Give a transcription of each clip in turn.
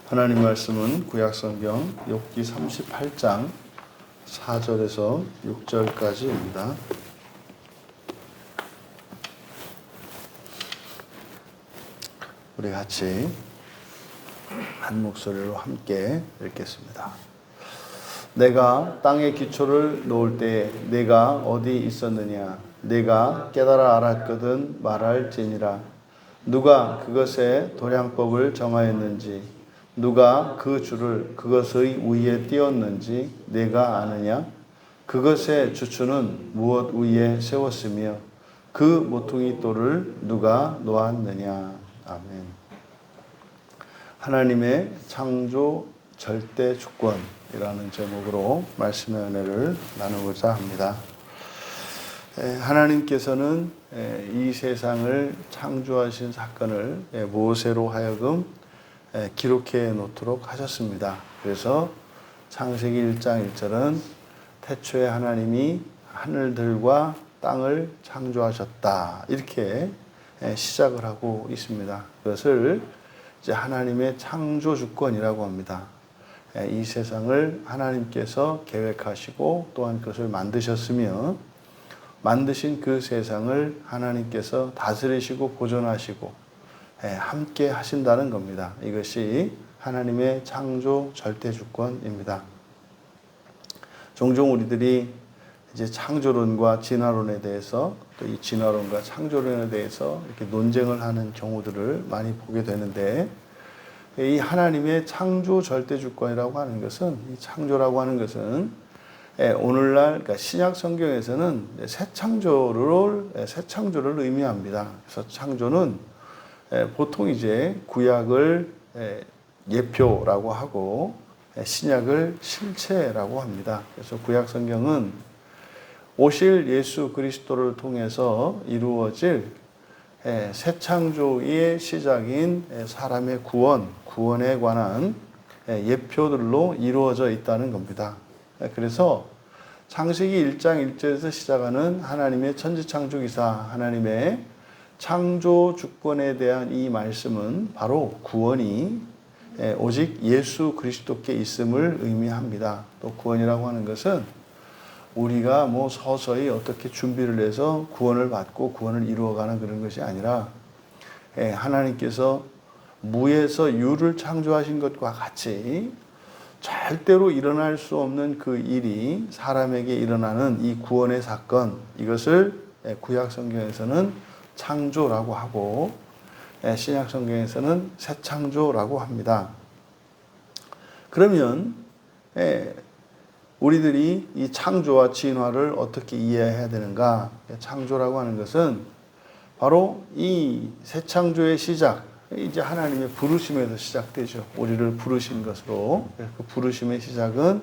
하나님 말씀은 구약성경 욥기 38장 4절에서 6절까지입니다. 우리 같이 한 목소리로 함께 읽겠습니다. 내가 땅의 기초를 놓을 때 내가 어디 있었느냐? 내가 깨달아 알았거든 말할지니라. 누가 그것의 도량법을 정하였는지, 누가 그 줄을 그것의 위에 띄었는지 내가 아느냐? 그것의 주추는 무엇 위에 세웠으며 그 모퉁이 돌을 누가 놓았느냐? 아멘. 하나님의 창조 절대 주권이라는 제목으로 말씀의 은혜를 나누고자 합니다. 하나님께서는 이 세상을 창조하신 사건을 모세로 하여금 기록해 놓도록 하셨습니다. 그래서 창세기 1장 1절은 태초에 하나님이 하늘들과 땅을 창조하셨다, 이렇게 시작을 하고 있습니다. 그것을 이제 하나님의 창조 주권이라고 합니다. 이 세상을 하나님께서 계획하시고 또한 그것을 만드셨으며, 만드신 그 세상을 하나님께서 다스리시고 보존하시고 함께 하신다는 겁니다. 이것이 하나님의 창조 절대 주권입니다. 종종 우리들이 이제 창조론과 진화론에 대해서, 또 이 진화론과 창조론에 대해서 이렇게 논쟁을 하는 경우들을 많이 보게 되는데, 이 하나님의 창조 절대 주권이라고 하는 것은, 이 창조라고 하는 것은 오늘날 그러니까 신약 성경에서는 새 창조를 의미합니다. 그래서 창조는 보통 이제 구약을 예표라고 하고 신약을 실체라고 합니다. 그래서 구약 성경은 오실 예수 그리스도를 통해서 이루어질 새 창조의 시작인 사람의 구원에 관한 예표들로 이루어져 있다는 겁니다. 그래서 창세기 1장 1절에서 시작하는 하나님의 천지창조기사, 하나님의 창조 주권에 대한 이 말씀은 바로 구원이 오직 예수 그리스도께 있음을 의미합니다. 또 구원이라고 하는 것은 우리가 뭐 서서히 어떻게 준비를 해서 구원을 받고 구원을 이루어가는 그런 것이 아니라, 하나님께서 무에서 유를 창조하신 것과 같이 절대로 일어날 수 없는 그 일이 사람에게 일어나는 이 구원의 사건, 이것을 구약 성경에서는 창조라고 하고 신약 성경에서는 새 창조라고 합니다. 그러면 우리들이 이 창조와 진화를 어떻게 이해해야 되는가? 창조라고 하는 것은 바로 이 새 창조의 시작, 이제 하나님의 부르심에서 시작되죠. 우리를 부르신 것으로. 그 부르심의 시작은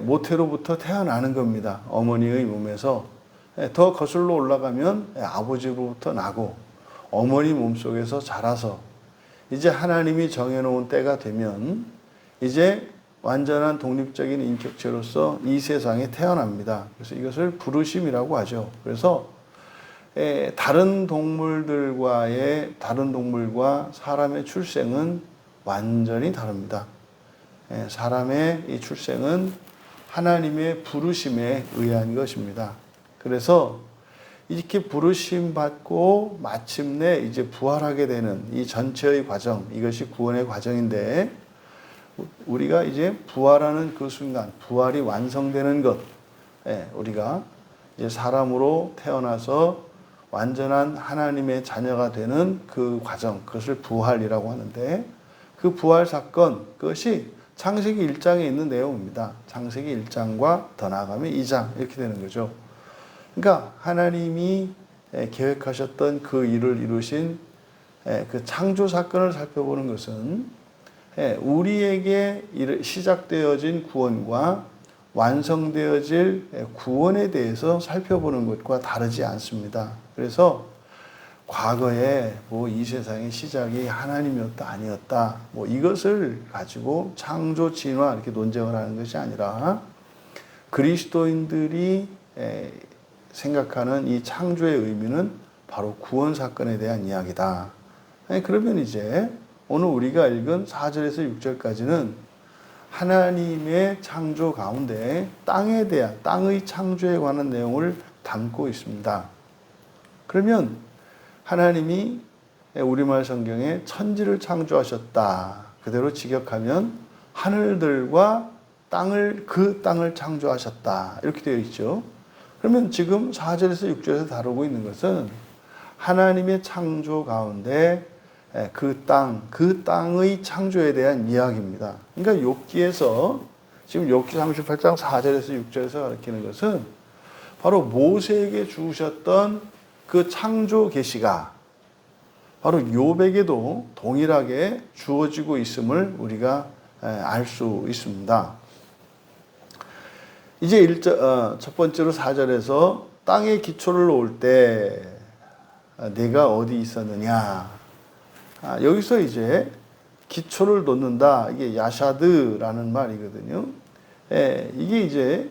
모태로부터 태어나는 겁니다. 어머니의 몸에서. 더 거슬러 올라가면 아버지로부터 나고 어머니 몸속에서 자라서 이제 하나님이 정해놓은 때가 되면 이제 완전한 독립적인 인격체로서 이 세상에 태어납니다. 그래서 이것을 부르심이라고 하죠. 그래서 다른 동물과 사람의 출생은 완전히 다릅니다. 사람의 이 출생은 하나님의 부르심에 의한 것입니다. 그래서 이렇게 부르심 받고 마침내 이제 부활하게 되는 이 전체의 과정, 이것이 구원의 과정인데, 우리가 이제 부활하는 그 순간, 부활이 완성되는 것, 우리가 이제 사람으로 태어나서 완전한 하나님의 자녀가 되는 그 과정, 그것을 부활이라고 하는데, 그 부활 사건, 그것이 창세기 1장에 있는 내용입니다. 창세기 1장과 더 나아가면 2장, 이렇게 되는 거죠. 그러니까 하나님이 계획하셨던 그 일을 이루신 그 창조 사건을 살펴보는 것은 우리에게 시작되어진 구원과 완성되어질 구원에 대해서 살펴보는 것과 다르지 않습니다. 그래서 과거에 뭐 이 세상의 시작이 하나님이었다 아니었다, 뭐 이것을 가지고 창조 진화 이렇게 논쟁을 하는 것이 아니라, 그리스도인들이 생각하는 이 창조의 의미는 바로 구원 사건에 대한 이야기다. 그러면 이제 오늘 우리가 읽은 4절에서 6절까지는 하나님의 창조 가운데 땅에 대한, 땅의 창조에 관한 내용을 담고 있습니다. 그러면 하나님이 우리말 성경에 천지를 창조하셨다. 그대로 직역하면 하늘들과 그 땅을 창조하셨다. 이렇게 되어 있죠. 그러면 지금 4절에서 6절에서 다루고 있는 것은 하나님의 창조 가운데 그 땅의 창조에 대한 이야기입니다. 그러니까 욥기에서 지금 욥기 38장 4절에서 6절에서 가르치는 것은 바로 모세에게 주셨던 그 창조 계시가 바로 욥에게도 동일하게 주어지고 있음을 우리가 알 수 있습니다. 이제 첫 번째로 4절에서 땅의 기초를 놓을 때 내가 어디 있었느냐. 여기서 이제 기초를 놓는다. 이게 야샤드라는 말이거든요. 이게 이제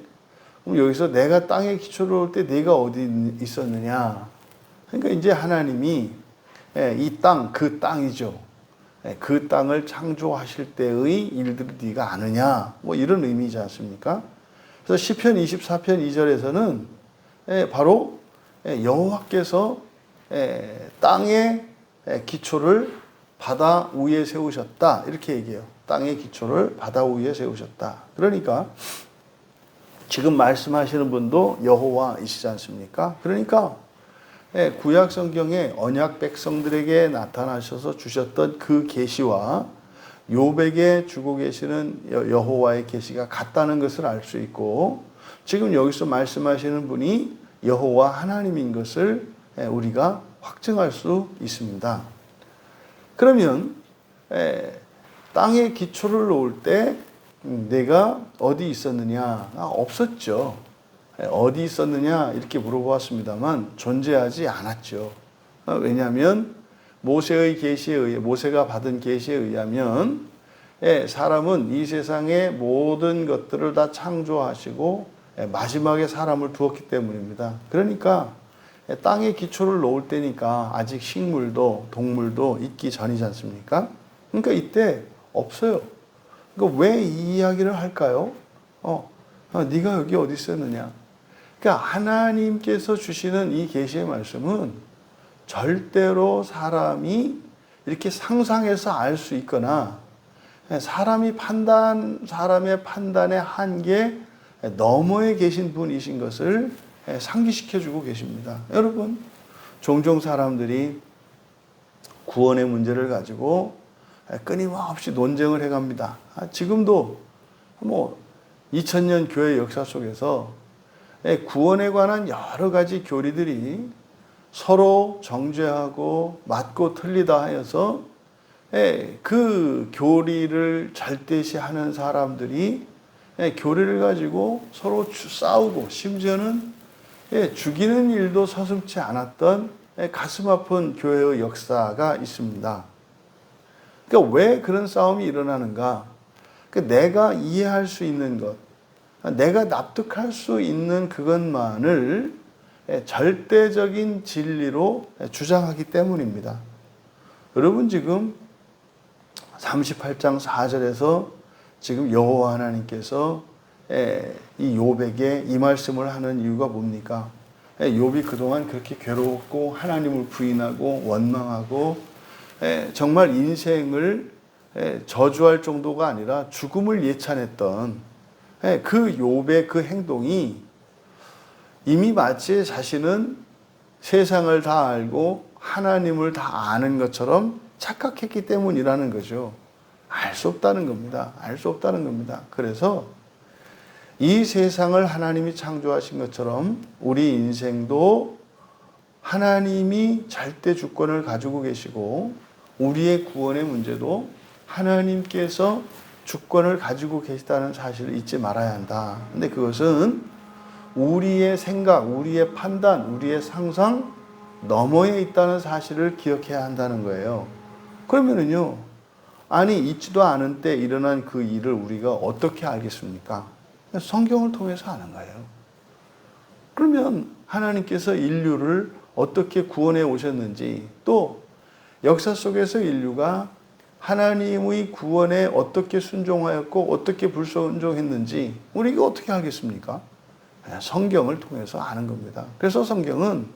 여기서 내가 땅의 기초를 놓을 때 내가 어디 있었느냐. 그러니까 이제 하나님이 이 땅, 그 땅이죠. 그 땅을 창조하실 때의 일들을 네가 아느냐. 뭐 이런 의미지 않습니까? 그래서 시편 24편 2절에서는 바로 여호와께서 땅의 기초를 바다 위에 세우셨다. 이렇게 얘기해요. 땅의 기초를 바다 위에 세우셨다. 그러니까 지금 말씀하시는 분도 여호와이시지 않습니까? 그러니까 구약 성경에 언약 백성들에게 나타나셔서 주셨던 그 계시와 욥에게 주고 계시는 여호와의 계시가 같다는 것을 알 수 있고, 지금 여기서 말씀하시는 분이 여호와 하나님인 것을 우리가 확증할 수 있습니다. 그러면 땅에 기초를 놓을 때 내가 어디 있었느냐? 없었죠. 어디 있었느냐 이렇게 물어보았습니다만 존재하지 않았죠. 왜냐하면 모세의 계시에 의해, 모세가 받은 계시에 의하면 사람은 이 세상의 모든 것들을 다 창조하시고 마지막에 사람을 두었기 때문입니다. 그러니까 땅에 기초를 놓을 때니까 아직 식물도 동물도 있기 전이지 않습니까? 그러니까 이때 없어요. 그러니까 왜 이 이야기를 할까요? 네가 여기 어디 있었느냐? 그러니까 하나님께서 주시는 이 계시의 말씀은 절대로 사람이 이렇게 상상해서 알 수 있거나 사람의 판단의 한계 너머에 계신 분이신 것을 상기시켜 주고 계십니다. 여러분, 종종 사람들이 구원의 문제를 가지고 끊임없이 논쟁을 해갑니다. 지금도 2000년 교회 역사 속에서 구원에 관한 여러 가지 교리들이 서로 정죄하고 맞고 틀리다 하여서 그 교리를 절대시하는 사람들이 교리를 가지고 서로 싸우고 심지어는 죽이는 일도 서슴지 않았던 가슴 아픈 교회의 역사가 있습니다. 그러니까 왜 그런 싸움이 일어나는가? 내가 이해할 수 있는 것, 내가 납득할 수 있는 그것만을 절대적인 진리로 주장하기 때문입니다. 여러분, 지금 38장 4절에서 지금 여호와 하나님께서 이 욥에게 이 말씀을 하는 이유가 뭡니까? 욥이 그동안 그렇게 괴로웠고 하나님을 부인하고 원망하고 정말 인생을 저주할 정도가 아니라 죽음을 예찬했던 그 욥의 그 행동이 이미 마치 자신은 세상을 다 알고 하나님을 다 아는 것처럼 착각했기 때문이라는 거죠. 알 수 없다는 겁니다. 알 수 없다는 겁니다. 그래서 이 세상을 하나님이 창조하신 것처럼 우리 인생도 하나님이 절대 주권을 가지고 계시고 우리의 구원의 문제도 하나님께서 주권을 가지고 계시다는 사실을 잊지 말아야 한다. 근데 그것은 우리의 생각, 우리의 판단, 우리의 상상 너머에 있다는 사실을 기억해야 한다는 거예요. 그러면은요, 아니 있지도 않은 때 일어난 그 일을 우리가 어떻게 알겠습니까? 성경을 통해서 아는 거예요. 그러면 하나님께서 인류를 어떻게 구원해 오셨는지, 또 역사 속에서 인류가 하나님의 구원에 어떻게 순종하였고 어떻게 불순종했는지 우리가 어떻게 알겠습니까? 성경을 통해서 아는 겁니다. 그래서 성경은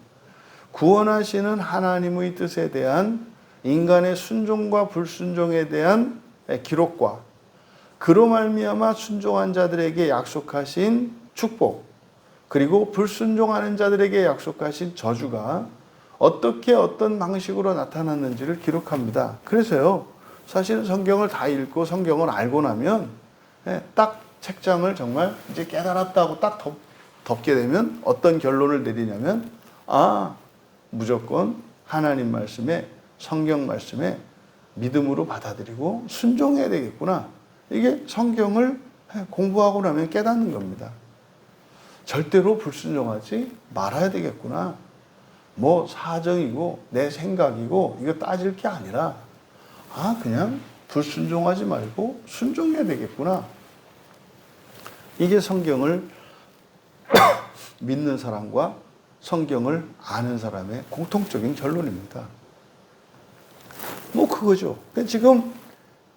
구원하시는 하나님의 뜻에 대한 인간의 순종과 불순종에 대한 기록과 그로 말미암아 순종한 자들에게 약속하신 축복, 그리고 불순종하는 자들에게 약속하신 저주가 어떻게 어떤 방식으로 나타났는지를 기록합니다. 그래서요, 사실 성경을 다 읽고 성경을 알고 나면 딱 책장을 정말 이제 깨달았다고 딱 덮게 되면 어떤 결론을 내리냐면, 아, 무조건 하나님 말씀에, 성경 말씀에 믿음으로 받아들이고 순종해야 되겠구나. 이게 성경을 공부하고 나면 깨닫는 겁니다. 절대로 불순종하지 말아야 되겠구나. 뭐 사정이고 내 생각이고 이거 따질 게 아니라, 아, 그냥 불순종하지 말고 순종해야 되겠구나. 이게 성경을 믿는 사람과 성경을 아는 사람의 공통적인 결론입니다. 뭐 그거죠. 지금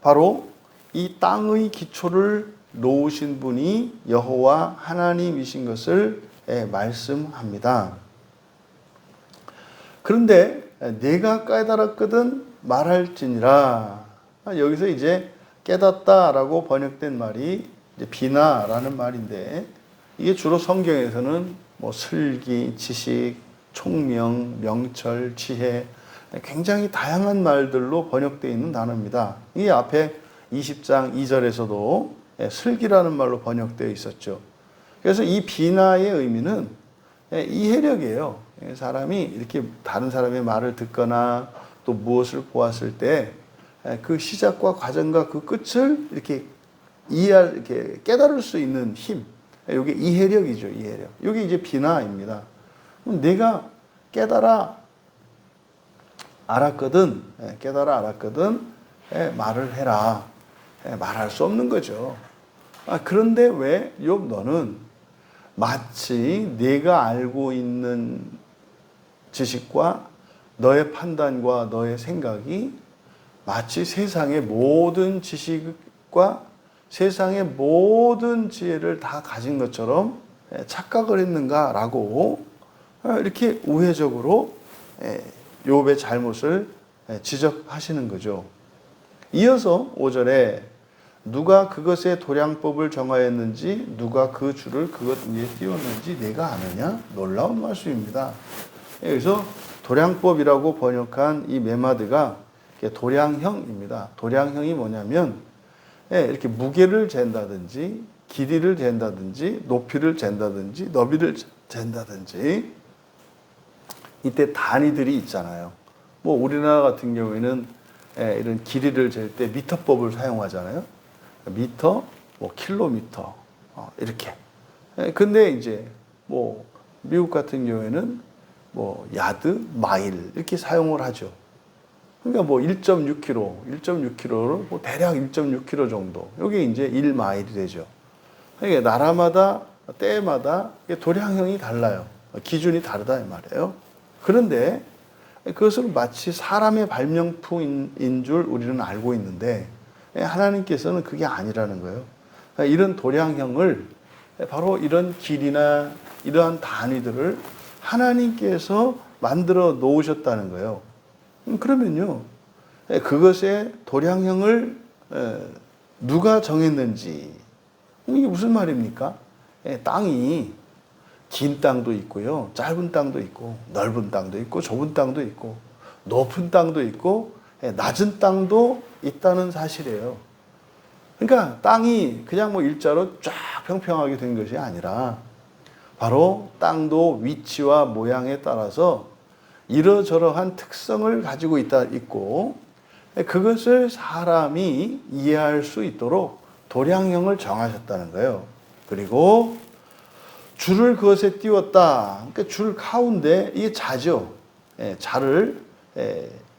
바로 이 땅의 기초를 놓으신 분이 여호와 하나님이신 것을 말씀합니다. 그런데 내가 깨달았거든 말할지니라. 여기서 이제 깨닫다라고 번역된 말이 이제 비나라는 말인데, 이게 주로 성경에서는 뭐 슬기, 지식, 총명, 명철, 지혜, 굉장히 다양한 말들로 번역되어 있는 단어입니다. 이 앞에 20장 2절에서도 슬기라는 말로 번역되어 있었죠. 그래서 이 비나의 의미는 이해력이에요. 사람이 이렇게 다른 사람의 말을 듣거나 또 무엇을 보았을 때 그 시작과 과정과 그 끝을 이렇게 이렇게 깨달을 수 있는 힘. 이게 이해력이죠, 이해력. 이게 이제 비나입니다. 내가 깨달아 알았거든, 말을 해라. 말할 수 없는 거죠. 그런데 왜 욥 너는 마치 내가 알고 있는 지식과 너의 판단과 너의 생각이 마치 세상의 모든 지식과 세상의 모든 지혜를 다 가진 것처럼 착각을 했는가라고 이렇게 우회적으로 욥의 잘못을 지적하시는 거죠. 이어서 5절에 누가 그것의 도량법을 정하였는지 누가 그 줄을 그것 위에 띄웠는지 내가 아느냐? 놀라운 말씀입니다. 여기서 도량법이라고 번역한 이 메마드가 도량형입니다. 도량형이 뭐냐면 이렇게 무게를 잰다든지 길이를 잰다든지 높이를 잰다든지 너비를 잰다든지 이때 단위들이 있잖아요. 뭐 우리나라 같은 경우에는 이런 길이를 잴 때 미터법을 사용하잖아요. 미터, 뭐 킬로미터 이렇게. 근데 이제 뭐 미국 같은 경우에는 뭐 야드, 마일 이렇게 사용을 하죠. 그러니까 뭐 1.6km를 뭐 대략 1.6km 정도. 이게 이제 1마일이 되죠. 그러니까 나라마다 때마다 도량형이 달라요. 기준이 다르다 이 말이에요. 그런데 그것을 마치 사람의 발명품인 줄 우리는 알고 있는데 하나님께서는 그게 아니라는 거예요. 이런 도량형을 바로 이런 길이나 이러한 단위들을 하나님께서 만들어 놓으셨다는 거예요. 그러면요, 그것의 도량형을 누가 정했는지, 이게 무슨 말입니까? 땅이 긴 땅도 있고요, 짧은 땅도 있고, 넓은 땅도 있고, 좁은 땅도 있고, 높은 땅도 있고, 낮은 땅도 있다는 사실이에요. 그러니까 땅이 그냥 뭐 일자로 쫙 평평하게 된 것이 아니라 바로 땅도 위치와 모양에 따라서 이러저러한 특성을 가지고 있고 그것을 사람이 이해할 수 있도록 도량형을 정하셨다는 거예요. 그리고 줄을 그것에 띄웠다. 그러니까 줄 가운데 이게 자죠. 자를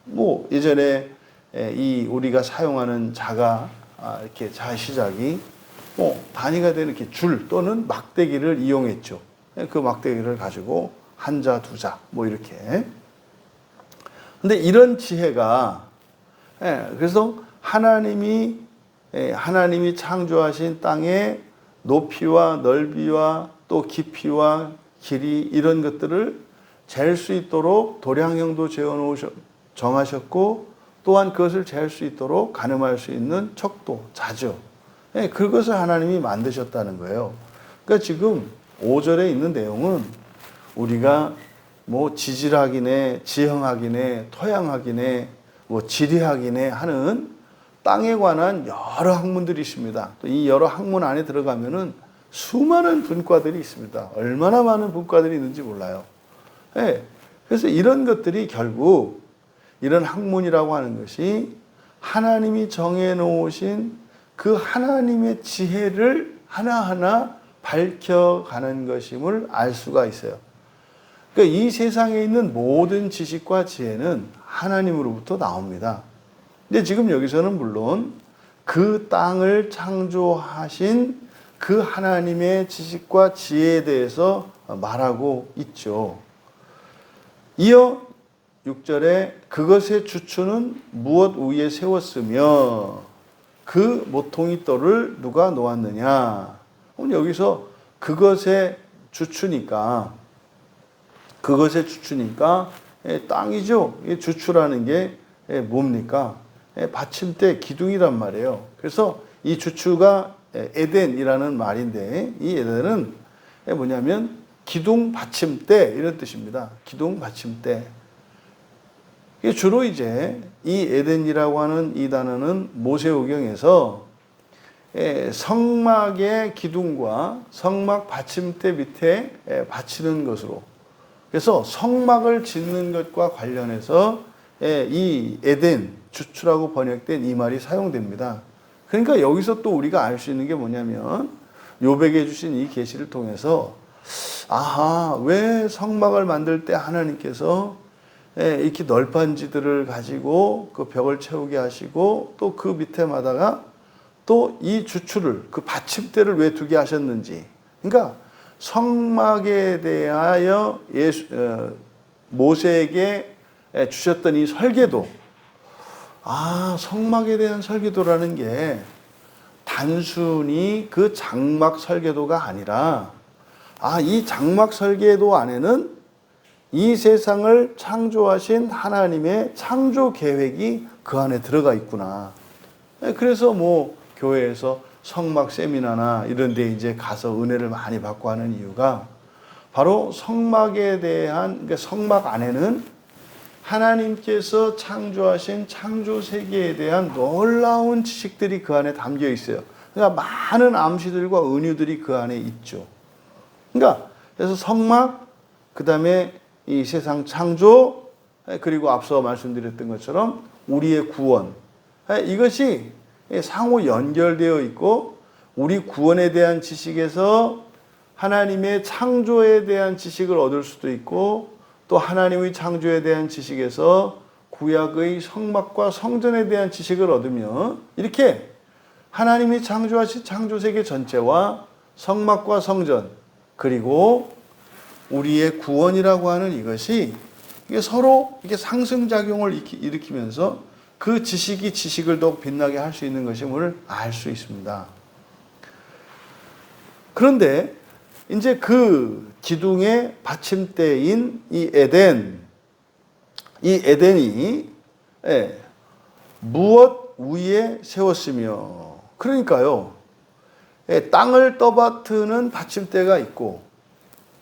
뭐 예전에 이 우리가 사용하는 자가 이렇게 자 시작이 뭐 단위가 되는 이렇게 줄 또는 막대기를 이용했죠. 그 막대기를 가지고 한 자, 두 자, 뭐 이렇게. 근데 이런 지혜가 그래서 하나님이 창조하신 땅의 높이와 넓이와 또 깊이와 길이 이런 것들을 잴 수 있도록 도량형도 정하셨고 또한 그것을 잴 수 있도록 가늠할 수 있는 척도, 자죠. 그것을 하나님이 만드셨다는 거예요. 그러니까 지금 5절에 있는 내용은 우리가 뭐 지질학이네, 지형학이네, 토양학이네, 뭐 지리학이네 하는 땅에 관한 여러 학문들이 있습니다. 또 이 여러 학문 안에 들어가면은 수많은 분과들이 있습니다. 얼마나 많은 분과들이 있는지 몰라요. 그래서 이런 것들이 결국 이런 학문이라고 하는 것이 하나님이 정해놓으신 그 하나님의 지혜를 하나하나 밝혀가는 것임을 알 수가 있어요. 그러니까 이 세상에 있는 모든 지식과 지혜는 하나님으로부터 나옵니다. 근데 지금 여기서는 물론 그 땅을 창조하신 그 하나님의 지식과 지혜에 대해서 말하고 있죠. 이어 6절에 그것의 주추는 무엇 위에 세웠으며 그 모퉁이 돌을 누가 놓았느냐. 여기서 그것의 주추니까 땅이죠. 주추라는 게 뭡니까? 받침대, 기둥이란 말이에요. 그래서 이 주추가 에덴이라는 말인데 이 에덴은 뭐냐면 기둥 받침대 이런 뜻입니다. 기둥 받침대. 주로 이제 이 에덴이라고 하는 이 단어는 모세오경에서 성막의 기둥과 성막 받침대 밑에 받치는 것으로, 그래서 성막을 짓는 것과 관련해서 이 에덴, 주추라고 번역된 이 말이 사용됩니다. 그러니까 여기서 또 우리가 알 수 있는 게 뭐냐면 욥에게 주신 이 계시를 통해서 왜 성막을 만들 때 하나님께서 이렇게 널판지들을 가지고 그 벽을 채우게 하시고 또 그 밑에마다가 또 이 주추를, 그 받침대를 왜 두게 하셨는지. 그러니까 성막에 대하여 모세에게 주셨던 이 설계도, 성막에 대한 설계도라는 게 단순히 그 장막 설계도가 아니라 이 장막 설계도 안에는 이 세상을 창조하신 하나님의 창조 계획이 그 안에 들어가 있구나. 그래서 뭐 교회에서 성막 세미나나 이런 데 이제 가서 은혜를 많이 받고 하는 이유가 바로 성막에 대한, 그러니까 성막 안에는 하나님께서 창조하신 창조 세계에 대한 놀라운 지식들이 그 안에 담겨 있어요. 그러니까 많은 암시들과 은유들이 그 안에 있죠. 그러니까 그래서 성막, 그 다음에 이 세상 창조, 그리고 앞서 말씀드렸던 것처럼 우리의 구원, 이것이 상호 연결되어 있고 우리 구원에 대한 지식에서 하나님의 창조에 대한 지식을 얻을 수도 있고 또 하나님의 창조에 대한 지식에서 구약의 성막과 성전에 대한 지식을 얻으며 이렇게 하나님이 창조하신 창조세계 전체와 성막과 성전 그리고 우리의 구원이라고 하는 이것이 이게 서로 이게 상승작용을 일으키면서 그 지식이 지식을 더욱 빛나게 할 수 있는 것임을 알 수 있습니다. 그런데 이제 그 기둥의 받침대인 이 에덴이 무엇 위에 세웠으며, 그러니까요, 땅을 떠받드는 받침대가 있고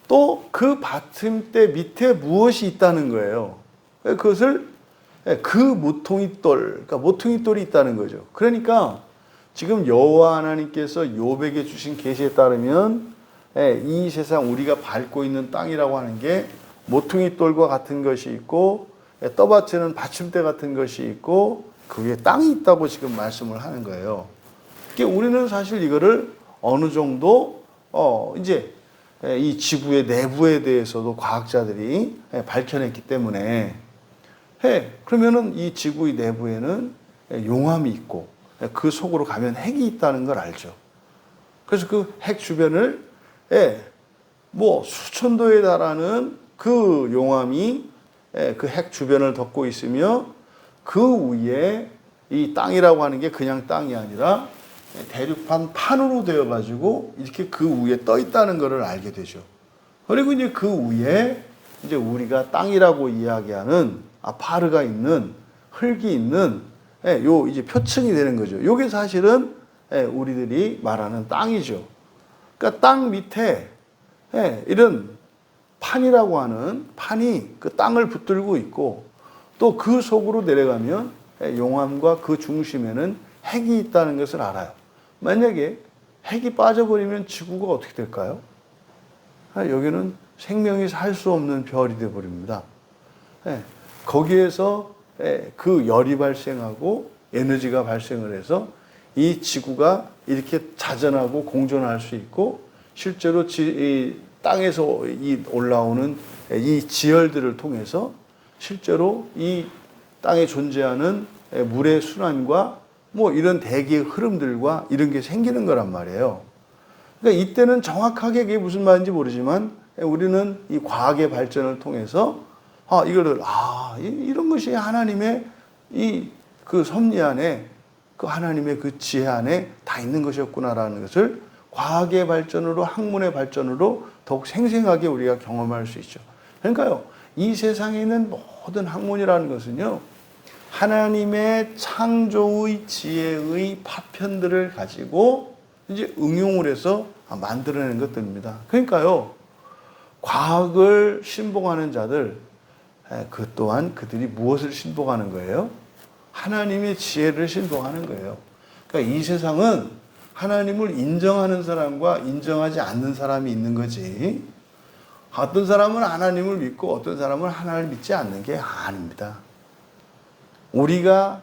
또 그 받침대 밑에 무엇이 있다는 거예요. 그것을 그 모퉁이돌, 그러니까 모퉁이돌이 있다는 거죠. 그러니까 지금 여호와 하나님께서 욥에게 주신 계시에 따르면 이 세상 우리가 밟고 있는 땅이라고 하는 게 모퉁이돌과 같은 것이 있고 떠받치는 받침대 같은 것이 있고 그 위에 땅이 있다고 지금 말씀을 하는 거예요. 그러니까 우리는 사실 이거를 어느 정도 이제 이 지구의 내부에 대해서도 과학자들이 밝혀냈기 때문에 그러면은 이 지구의 내부에는 용암이 있고 그 속으로 가면 핵이 있다는 걸 알죠. 그래서 그 핵 주변을 뭐 수천 도에 달하는 그 용암이 그 핵 주변을 덮고 있으며 그 위에 이 땅이라고 하는 게 그냥 땅이 아니라 대륙판 판으로 되어 가지고 이렇게 그 위에 떠 있다는 것을 알게 되죠. 그리고 이제 그 위에 이제 우리가 땅이라고 이야기하는 아파르가 있는 흙이 있는 요 이제 표층이 되는 거죠. 요게 사실은 우리들이 말하는 땅이죠. 그러니까 땅 밑에 이런 판이라고 하는 판이 그 땅을 붙들고 있고 또 그 속으로 내려가면 용암과 그 중심에는 핵이 있다는 것을 알아요. 만약에 핵이 빠져버리면 지구가 어떻게 될까요? 여기는 생명이 살 수 없는 별이 되어버립니다. 거기에서 그 열이 발생하고 에너지가 발생을 해서 이 지구가 이렇게 자전하고 공존할 수 있고 실제로 이 땅에서 올라오는 이 지열들을 통해서 실제로 이 땅에 존재하는 물의 순환과 뭐 이런 대기의 흐름들과 이런 게 생기는 거란 말이에요. 그러니까 이때는 정확하게 그게 무슨 말인지 모르지만 우리는 이 과학의 발전을 통해서 이런 것이 하나님의 그 섭리 안에 그 하나님의 그 지혜 안에 다 있는 것이었구나라는 것을 과학의 발전으로 학문의 발전으로 더욱 생생하게 우리가 경험할 수 있죠. 그러니까요, 이 세상에 있는 모든 학문이라는 것은요, 하나님의 창조의 지혜의 파편들을 가지고 이제 응용을 해서 만들어낸 것들입니다. 그러니까요, 과학을 신봉하는 자들, 그 또한 그들이 무엇을 신봉하는 거예요? 하나님의 지혜를 신봉하는 거예요. 그러니까 이 세상은 하나님을 인정하는 사람과 인정하지 않는 사람이 있는 거지. 어떤 사람은 하나님을 믿고 어떤 사람은 하나님을 믿지 않는 게 아닙니다. 우리가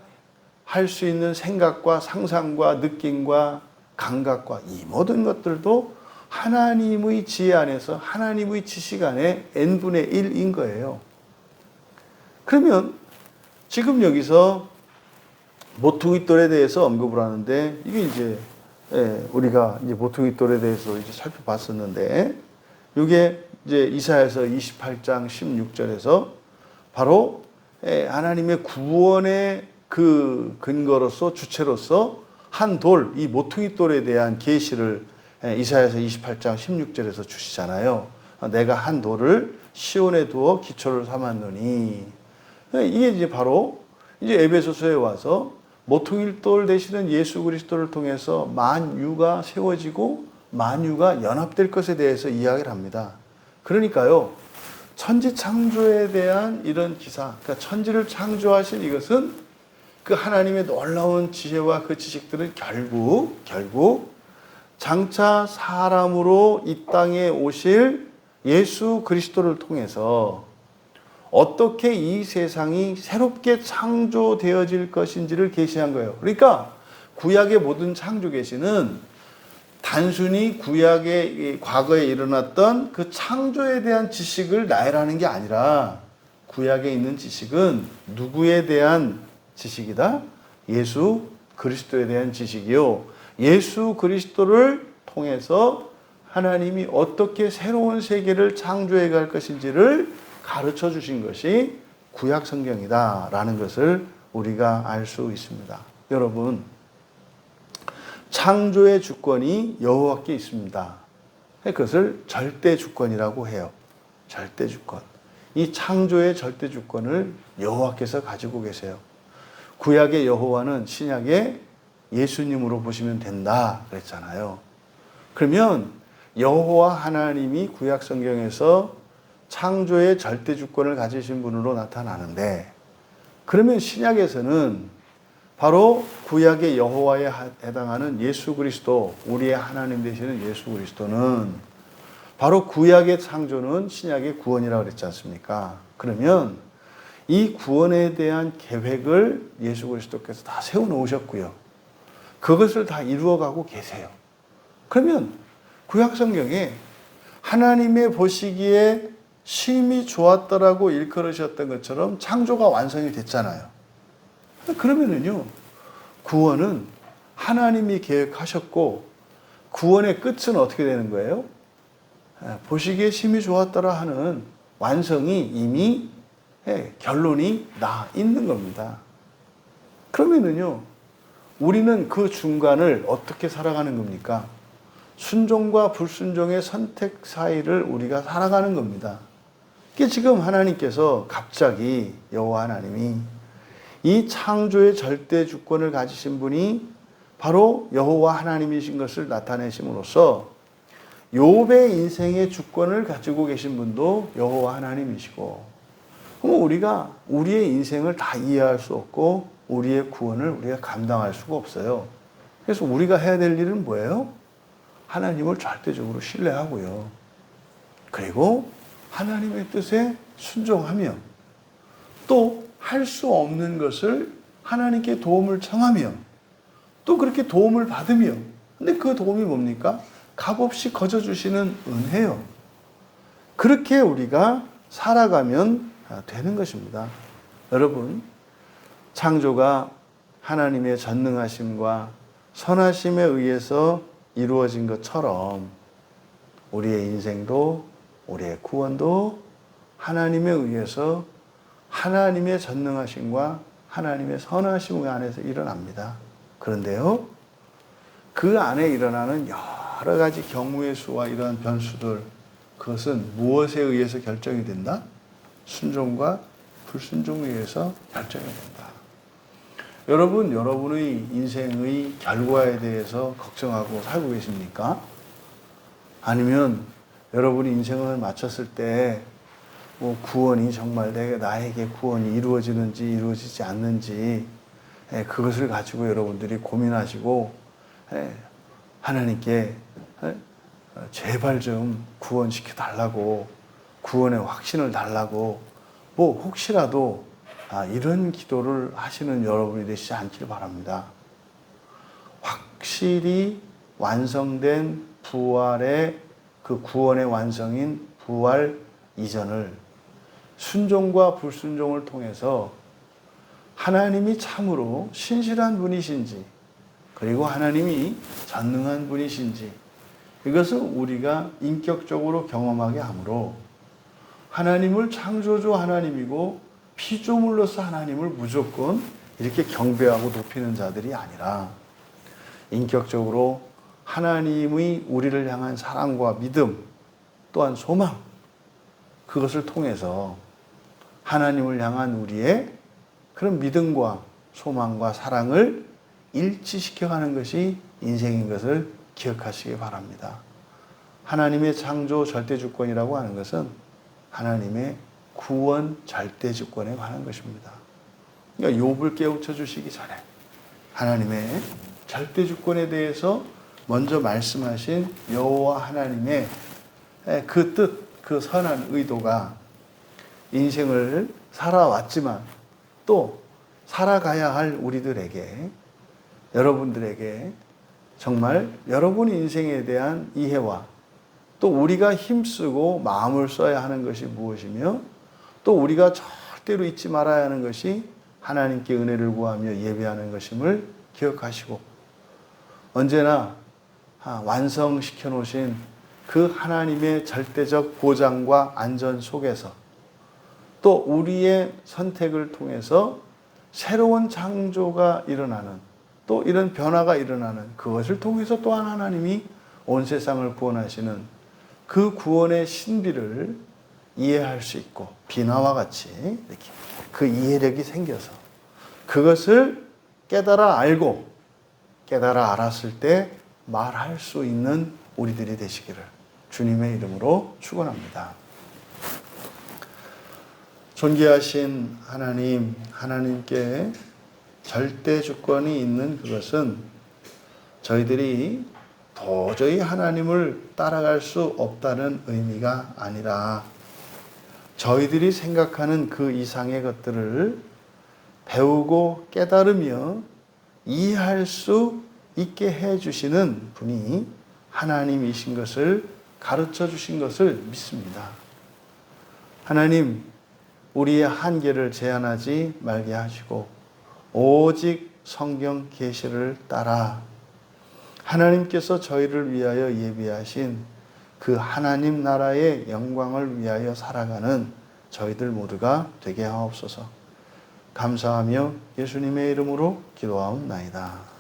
할 수 있는 생각과 상상과 느낌과 감각과 이 모든 것들도 하나님의 지혜 안에서 하나님의 지식 안에 n분의 1인 거예요. 그러면 지금 여기서 모퉁이 돌에 대해서 언급을 하는데 이게 이제 우리가 이제 모퉁이 돌에 대해서 이제 살펴봤었는데 이게 이제 이사야서 28장 16절에서 바로 하나님의 구원의 그 근거로서 주체로서 한 돌, 이 모퉁이 돌에 대한 계시를 이사야서 28장 16절에서 주시잖아요. 내가 한 돌을 시온에 두어 기초를 삼았노니. 이게 이제 바로 이제 에베소서에 와서 모퉁이 돌 되시는 예수 그리스도를 통해서 만유가 세워지고 만유가 연합될 것에 대해서 이야기를 합니다. 그러니까요, 천지 창조에 대한 이런 기사, 그러니까 천지를 창조하신 이것은 그 하나님의 놀라운 지혜와 그 지식들은 결국 장차 사람으로 이 땅에 오실 예수 그리스도를 통해서 어떻게 이 세상이 새롭게 창조되어질 것인지를 계시한 거예요. 그러니까 구약의 모든 창조 계시는 단순히 구약의 과거에 일어났던 그 창조에 대한 지식을 나열하는 게 아니라 구약에 있는 지식은 누구에 대한 지식이다? 예수 그리스도에 대한 지식이요. 예수 그리스도를 통해서 하나님이 어떻게 새로운 세계를 창조해 갈 것인지를 가르쳐 주신 것이 구약 성경이다라는 것을 우리가 알 수 있습니다. 여러분, 창조의 주권이 여호와께 있습니다. 그것을 절대 주권이라고 해요. 절대 주권. 이 창조의 절대 주권을 여호와께서 가지고 계세요. 구약의 여호와는 신약의 예수님으로 보시면 된다 그랬잖아요. 그러면 여호와 하나님이 구약 성경에서 창조의 절대 주권을 가지신 분으로 나타나는데, 그러면 신약에서는 바로 구약의 여호와에 해당하는 예수 그리스도, 우리의 하나님 되시는 예수 그리스도는 바로 구약의 창조는 신약의 구원이라고 그랬지 않습니까? 그러면 이 구원에 대한 계획을 예수 그리스도께서 다 세워놓으셨고요. 그것을 다 이루어가고 계세요. 그러면 구약 성경에 하나님의 보시기에 심히 좋았더라고 일컬으셨던 것처럼 창조가 완성이 됐잖아요. 그러면은요, 구원은 하나님이 계획하셨고 구원의 끝은 어떻게 되는 거예요? 보시기에 심히 좋았더라 하는 완성이 이미 결론이 나 있는 겁니다. 그러면은요, 우리는 그 중간을 어떻게 살아가는 겁니까? 순종과 불순종의 선택 사이를 우리가 살아가는 겁니다. 이게 지금 하나님께서 갑자기 여호와 하나님이 이 창조의 절대 주권을 가지신 분이 바로 여호와 하나님이신 것을 나타내심으로써 욥의 인생의 주권을 가지고 계신 분도 여호와 하나님이시고, 그럼 우리가 우리의 인생을 다 이해할 수 없고 우리의 구원을 우리가 감당할 수가 없어요. 그래서 우리가 해야 될 일은 뭐예요? 하나님을 절대적으로 신뢰하고요. 그리고 하나님의 뜻에 순종하며, 또 할 수 없는 것을 하나님께 도움을 청하며, 또 그렇게 도움을 받으며, 근데 그 도움이 뭡니까? 값없이 거저주시는 은혜요. 그렇게 우리가 살아가면 되는 것입니다. 여러분, 창조가 하나님의 전능하심과 선하심에 의해서 이루어진 것처럼 우리의 인생도, 우리의 구원도 하나님에 의해서 하나님의 전능하심과 하나님의 선하심 안에서 일어납니다. 그런데요, 그 안에 일어나는 여러 가지 경우의 수와 이러한 변수들, 그것은 무엇에 의해서 결정이 된다? 순종과 불순종에 의해서 결정이 된다. 여러분, 여러분의 인생의 결과에 대해서 걱정하고 살고 계십니까? 아니면 여러분이 인생을 마쳤을 때 구원이 정말 나에게 구원이 이루어지는지 이루어지지 않는지, 그것을 가지고 여러분들이 고민하시고 하나님께 제발 좀 구원시켜 달라고, 구원의 확신을 달라고, 혹시라도 이런 기도를 하시는 여러분이 되시지 않기를 바랍니다. 확실히 완성된 부활의 그 구원의 완성인 부활 이전을 순종과 불순종을 통해서 하나님이 참으로 신실한 분이신지, 그리고 하나님이 전능한 분이신지, 이것을 우리가 인격적으로 경험하게 하므로 하나님을 창조주 하나님이고 피조물로서 하나님을 무조건 이렇게 경배하고 높이는 자들이 아니라 인격적으로 하나님의 우리를 향한 사랑과 믿음, 또한 소망, 그것을 통해서 하나님을 향한 우리의 그런 믿음과 소망과 사랑을 일치시켜가는 것이 인생인 것을 기억하시기 바랍니다. 하나님의 창조 절대주권이라고 하는 것은 하나님의 구원 절대주권에 관한 것입니다. 그러니까 욥을 깨우쳐 주시기 전에 하나님의 절대주권에 대해서 먼저 말씀하신 여호와 하나님의 그 뜻, 그 선한 의도가 인생을 살아왔지만 또 살아가야 할 우리들에게, 여러분들에게 정말 여러분 인생에 대한 이해와 또 우리가 힘쓰고 마음을 써야 하는 것이 무엇이며, 또 우리가 절대로 잊지 말아야 하는 것이 하나님께 은혜를 구하며 예배하는 것임을 기억하시고, 언제나 완성시켜 놓으신 그 하나님의 절대적 보장과 안전 속에서 또 우리의 선택을 통해서 새로운 창조가 일어나는, 또 이런 변화가 일어나는, 그것을 통해서 또한 하나님이 온 세상을 구원하시는 그 구원의 신비를 이해할 수 있고, 비나와 같이 이렇게 그 이해력이 생겨서 그것을 깨달아 알고, 깨달아 알았을 때 말할 수 있는 우리들이 되시기를 주님의 이름으로 축원합니다. 존귀하신 하나님, 하나님께 절대 주권이 있는 그것은 저희들이 도저히 하나님을 따라갈 수 없다는 의미가 아니라 저희들이 생각하는 그 이상의 것들을 배우고 깨달으며 이해할 수 있게 해주시는 분이 하나님이신 것을 가르쳐 주신 것을 믿습니다. 하나님, 우리의 한계를 제한하지 말게 하시고 오직 성경 계시를 따라 하나님께서 저희를 위하여 예비하신 그 하나님 나라의 영광을 위하여 살아가는 저희들 모두가 되게 하옵소서. 감사하며 예수님의 이름으로 기도하옵나이다.